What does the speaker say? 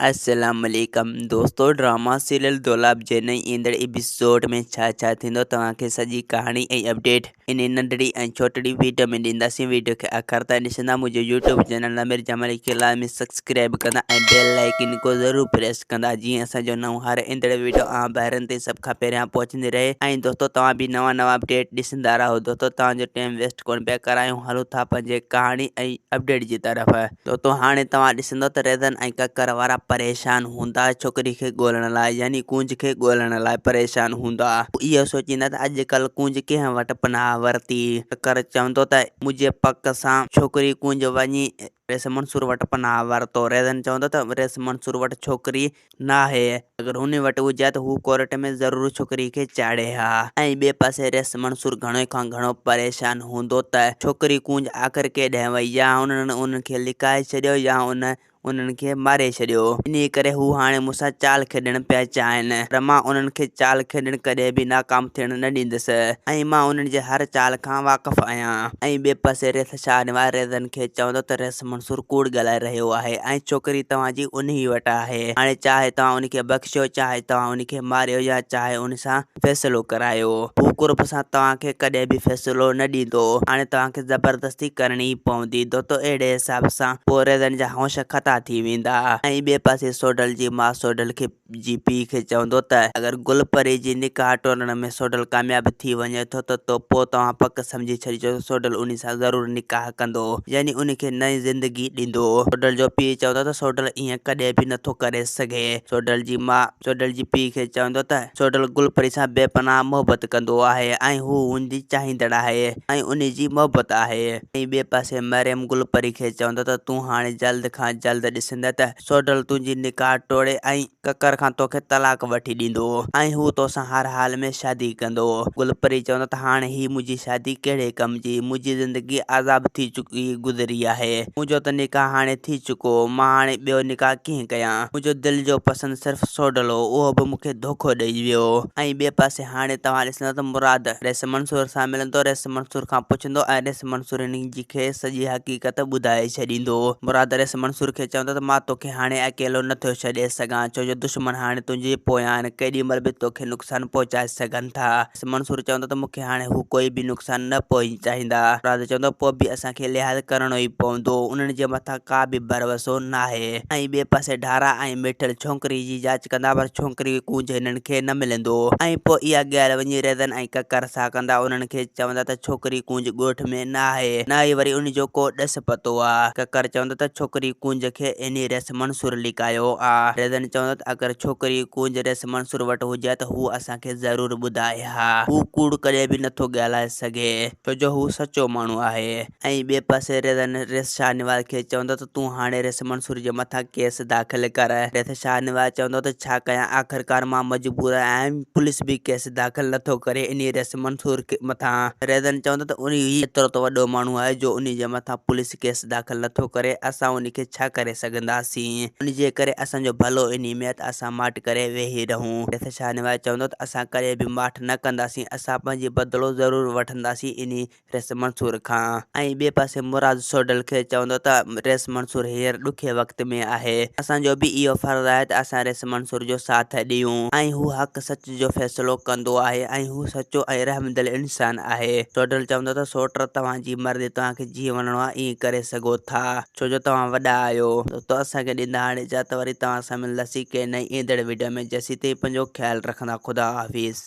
अस्सलाम वालेकुम दोस्तों। ड्रामा सीरियल दोलाब जे नई ईंदड़ एपिसोड में छा थींदो तव्हांखे सॼी कहानी ऐं अपडेट इन नंढड़ी ऐं छोटड़ी वीडियो में ॾींदासीं। वीडियो खे आख़िर ताईं ॾिसंदा। मुंहिंजो यूट्यूब चैनल आमिर जमाली खे लाज़मी सब्सक्राइब कंदा ऐं बेल आइकन को ज़रूरु प्रेस कंदा, जीअं असांजो नओं हर ईंदड़ वीडियो ॿाहिरनि ते सभ खां पहिरियां पहुचंदी रहे। ऐं दोस्तों तव्हां बि नवां अपडेट ॾिसंदा रहो। दोस्तों तव्हांजो टाइम वेस्ट कोन पिया करायूं, हलो था पंहिंजे कहानी ऐं अपडेट जी तरफ़। दोस्तों हाणे तव्हां ॾिसंदो त रेज़न ऐं ककर वारा परेशान हूंदा छोकिरी खे ॻोल्हण लाइ, यानी कूंज खे ॻोल्हण लाइ परेशान हूंदा। इहो सोचींदा त अॼुकल्ह कूंज कंहिं वटि पनाह वरिती। ककर चवंदो त मुंहिंजे पक सां छोकिरी कूंज वञी रेस मंसूर वटि पनाह वरितो। रेज़न चवंदो त रेस मंसूर वटि छोकिरी न आहे, अगरि हुन वटि हुजे त हू कोर्ट में ज़रूरु छोकिरी खे चाढ़े हा। ऐं ॿिए पासे रेस मंसूर घणो खां घणो परेशान हूंदो त छोकिरी कूंज आख़िर केॾांहुं वई, या उन्हनि खे लिकाए छॾियो या उन्हनि खे मारे छॾियो। इन करे हू हाणे मूंसां चाल खेॾण पिया चाहिनि, पर मां उन्हनि खे चाल खेॾण कॾहिं बि नाकाम थियण न ॾींदुसि ऐं मां उन्हनि जे हर चाल खां वाक़ुफ़ आहियां। ऐं ॿिए पासे रेस शाहनवाज़ रेज़न खे चवंदो त रेस मंसूर कूड़ ॻाल्हाए रहियो आहे ऐं छोकिरी तव्हांजी उन ई वटि आहे। हाणे चाहे तव्हां उनखे बख़्शियो, चाहे तव्हां उनखे मारियो, या चाहे उन सां फ़ैसिलो करायो, हू कुर्ब सां तव्हांखे कॾहिं बि फ़ैसिलो न ॾींदो। हाणे तव्हांखे ज़बरदस्ती करणी पवंदी। दोस्तों अहिड़े हिसाब सां पोइ रेज़न जा होश खता थी वेंदा। ऐं ॿिए पासे सोडल जी मां सोडल खे जी पीउ खे चवंदो त अगरि गुलपरी जी निकाह टोड़ण में सोडल कामयाब थी वञे थो त पोइ तव्हां पक सम्झी छॾिजो सोडल उन सां ज़रूरु निकाह कंदो, यानी उनखे नई ज़िंदगी ॾींदो। सोडल जो पीउ चवंदो त सोडल ईअं कॾहिं बि नथो करे सघे। सोडल जी मां सोडल जी पीउ खे चवंदो त सोडल गुलपरी सां बेपनाह मोहबत कंदो आहे ऐं हू हुनजी चाहींदड़ आहे ऐं उन जी मोहबत आहे। ऐं ॿिए पासे मरियम गुलपरी खे चवंदो त तूं हाणे जल्द खां जल्द ॾिसंदे त सोडल तुंहिंजी निकाह टोड़े ऐं ककर खां तोखे तलाक वठी ॾींदो ऐं हू तोसां हर हाल में शादी कंदो। गुलपरी चवंदो त हाणे ही मुंहिंजी शादी कहिड़े कम जी, मुंहिंजी ज़िंदगी आज़ाब थी चुकी गुज़री आहे। मुंहिंजो त निकाह हाणे थी चुको, मां हाणे ॿियो निकाह कीअं कयां। मुंहिंजो दिलि जो पसंदि सिर्फ़ु सोडल हो, उहो बि मूंखे धोखो ॾेई वियो। ऐं ॿिए पासे हाणे तव्हां ॾिसंदो त मुराद रेस मंसूर सां मिलंदो, रेस मंसूर खां पुछंदो ऐं रेस मंसूर जी खे सॼी हक़ीक़त ॿुधाए छॾींदो। मुराद रेस मंसूर खे चवंदो त मां तोखे हाणे अकेलो नथो छॾे सघां, छो जो दुश्मन हाणे तुंहिंजे पोयां आहिनि, केॾी महिल बि तोखे नुक़सानु पहुचाए सघनि था। मंसूर चवंदो त मूंखे हाणे हू कोई बि नुक़सानु न पहुचाईंदा। मुराद चवंदो पोइ बि असांखे लिहाज़ करणो ई पवंदो, उन्हनि जे मथां का बि भरोसो न आहे। ऐं ॿिए पासे ढारा ऐं मिठल छोकिरी जी जांच कंदा, पर छोकिरी कूंज हिननि खे न मिलंदो। ऐं पोइ इहा ॻाल्हि वञी रेज़न ऐं ककर सां कंदा, उन्हनि खे चवंदा त छोकिरी कूंज ॻोठ में न आहे, न ई वरी उनजो को ॾस पतो आहे। ककर चवंदो त छोकिरी कूंज खे इन रेस मंसूर लिकायो आहे। रेज़न चवंदो त अगरि छोकिरी कूंज रेस मंसूर वटि हुजे त हू असांखे ज़रूरु ॿुधाए हा, हू कूड़ कॾहिं बि नथो ॻाल्हाए सघे, छो जो हू सचो माण्हू आहे। ऐं ॿिए पासे रेज़न रेस शाहनवाज़ खे चवंदो त तूं हाणे रेस मंसूर जे मथां केस दाख़िल कर। रेस शाहनवाज़ चवंदो त छा कयां, आख़िरकार मां मजबूर आहियां, पुलिस बि केस दाख़िल नथो करे इन रेस मंसूर मथां। रेज़न चवंदो त उन एतिरो त वॾो माण्हू आहे जो उन जे मथां पुलिस केस दाख़िल नथो करे, असां उनखे छा करे सघंदासीं। उनजे करे असांजो भलो इन में त असां माठ करे वेही रहूं। रेस शाहनवाज़ चवंदो त असां कॾहिं बि माठ न कंदासीं, असां पंहिंजी बदिलो ज़रूरु वठंदासीं इन रेस मंसूर खां। ऐं ॿिए पासे मुराद सोडल खे चवंदो त रेस मंसूर हींअर ॾुखे वक़्त में आहे, असांजो बि इहो फर्ज़ु आहे त असां रेस मंसूर जो साथ ॾियूं ऐं हू हक़ सच जो फ़ैसिलो कंदो आहे ऐं हू सचो ऐं रहमदिल इंसान आहे। सोडल चवंदो त सोट तव्हांजी मर्ज़ी, तव्हांखे जीअं वञिणो आहे ईअं करे सघो था, छो जो तव्हां वॾा आहियो। तो असांखे ॾींदा हाणे इजाज़त, वरी तव्हां सां मिलंदासीं के नई ईंदड़ वीडियो में। जेसीं ताईं पंहिंजो ख़्यालु रखंदा। ख़ुदा हाफ़िज़।